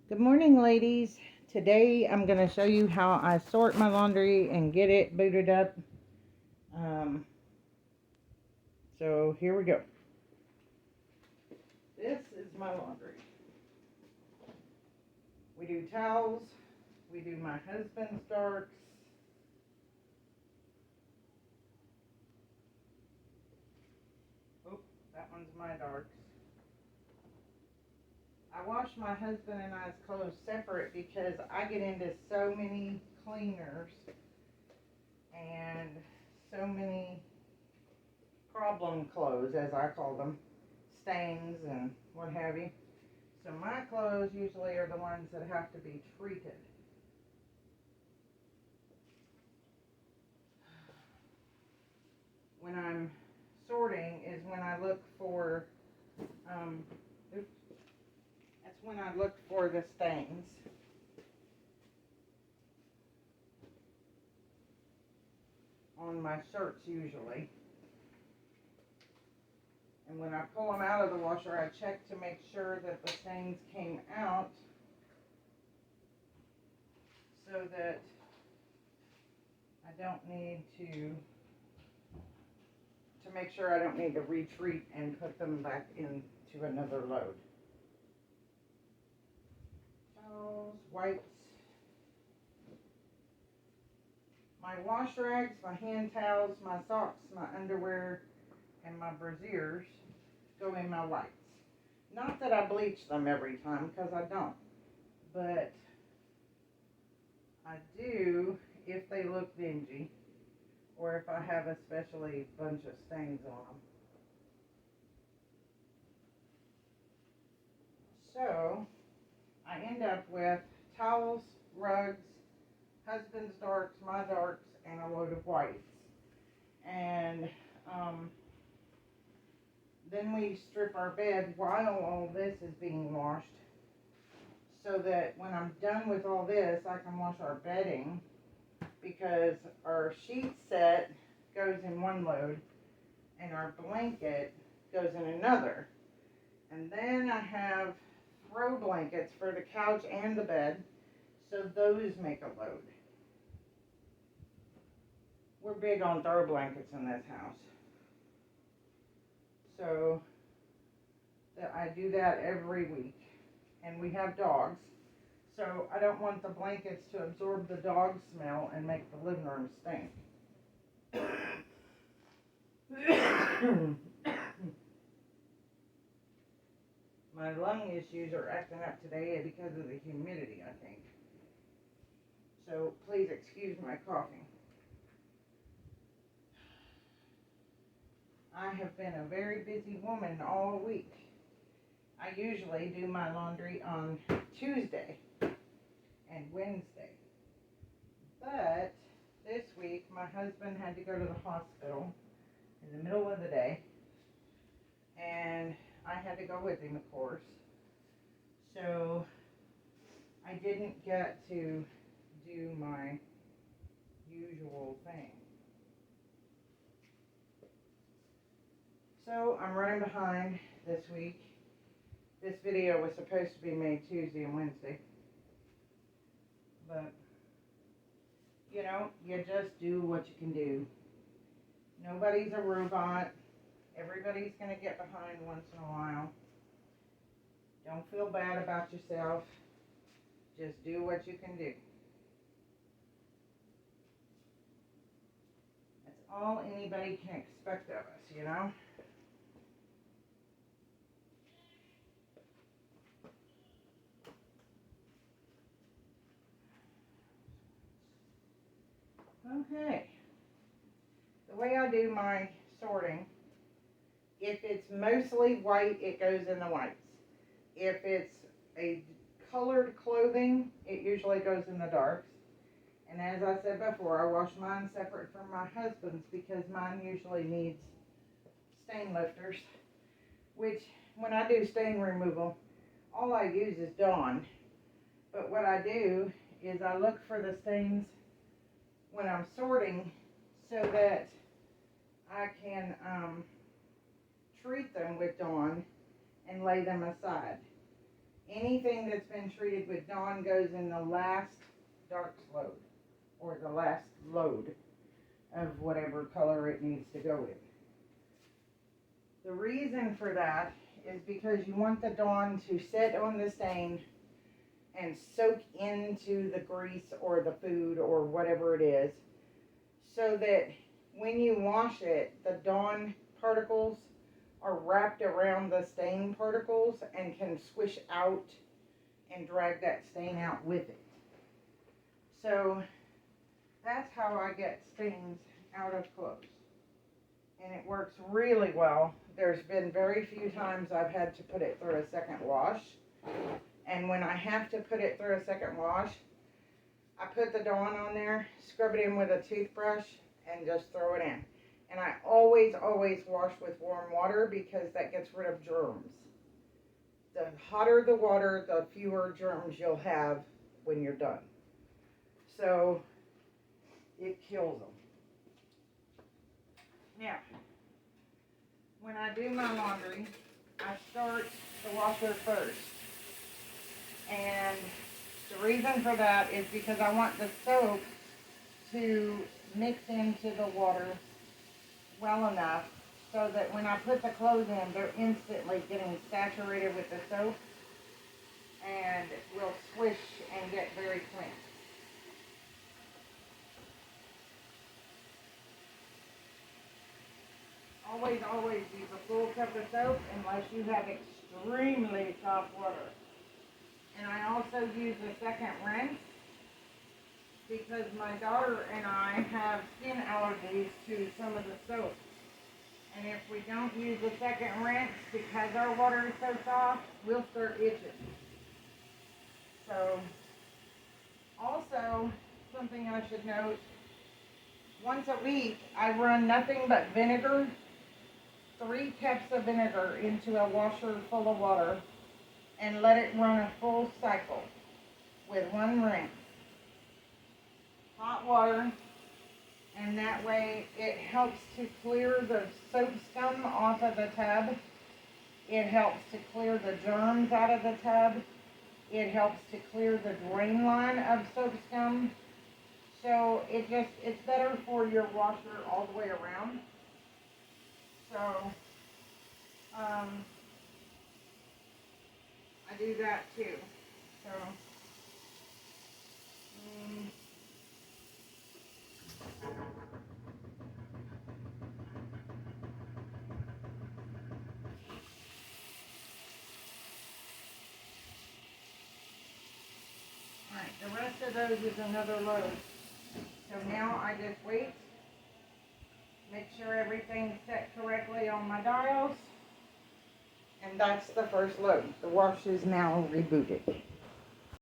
Good morning, ladies. Today I'm going to show you how I sort my laundry and get it booted up. Um, so here we go. This is my laundry. We do towels. We do my husband's darks. Oh, that one's my darks. I wash my husband and I's clothes separate because I get into so many cleaners and so many problem clothes, as I call them, stains and what have you. So my clothes usually are the ones that have to be treated. When I'm sorting is when I look for, um, that's when I look for the stains. On my shirts usually. And when I pull them out of the washer, I check to make sure that the stains came out so that I don't need to make sure I don't need to retreat and put them back into another load. Towels, wipes, my wash rags, my hand towels, my socks, my underwear, and my brassieres go in my wipes. Not that I bleach them every time, because I don't. But I do if they look dingy, or if I have especially a bunch of stains on them. So I end up with towels, rugs, husband's darks, my darks, and a load of whites. And then we strip our bed while all this is being washed, so that when I'm done with all this, I can wash our bedding, because our sheet set goes in one load and our blanket goes in another. And then I have throw blankets for the couch and the bed, so those make a load. We're big on throw blankets in this house. So I do that every week. And we have dogs, so I don't want the blankets to absorb the dog smell and make the living room stink. My lung issues are acting up today because of the humidity, I think. So please excuse my coughing. I have been a very busy woman all week. I usually do my laundry on Tuesday and Wednesday. But this week, my husband had to go to the hospital in the middle of the day, and I had to go with him, of course. So I didn't get to do my usual thing. So I'm running behind this week. This video was supposed to be made Tuesday and Wednesday. But, you just do what you can do. Nobody's a robot. Everybody's going to get behind once in a while. Don't feel bad about yourself. Just do what you can do. That's all anybody can expect of us. Okay. The way I do my sorting, if it's mostly white, it goes in the whites. If it's a colored clothing, it usually goes in the darks. And as I said before, I wash mine separate from my husband's, because mine usually needs stain lifters, which when I do stain removal, all I use is Dawn. But what I do is I look for the stains when I'm sorting, so that I can treat them with Dawn and lay them aside. Anything that's been treated with Dawn goes in the last darks load, or the last load of whatever color it needs to go in. The reason for that is because you want the Dawn to sit on the stain and soak into the grease or the food or whatever it is, so that when you wash it, the Dawn particles are wrapped around the stain particles and can swish out and drag that stain out with it. So that's how I get stains out of clothes. And it works really well. There's been very few times I've had to put it through a second wash. And when I have to put it through a second wash, I put the Dawn on there, scrub it in with a toothbrush, and just throw it in. And I always wash with warm water because that gets rid of germs. The hotter the water, the fewer germs you'll have when you're done. So it kills them. Now, when I do my laundry, I start the washer first. And the reason for that is because I want the soap to mix into the water well enough so that when I put the clothes in, they're instantly getting saturated with the soap and will swish and get very clean. Always use a full cup of soap unless you have extremely soft water. And I also use a second rinse because my daughter and I have skin allergies to some of the soap. And if we don't use a second rinse because our water is so soft, we'll start itching. So, also, something I should note, once a week I run nothing but vinegar, 3 cups of vinegar into a washer full of water and let it run a full cycle with 1 rinse. Hot water, and that way it helps to clear the soap scum off of the tub. It helps to clear the germs out of the tub. It helps to clear the drain line of soap scum. So it's better for your washer all the way around. So, I do that too. So, alright, the rest of those is another load. So now I just wait, make sure everything's set correctly on my dials, and that's the first load. The wash is now rebooted.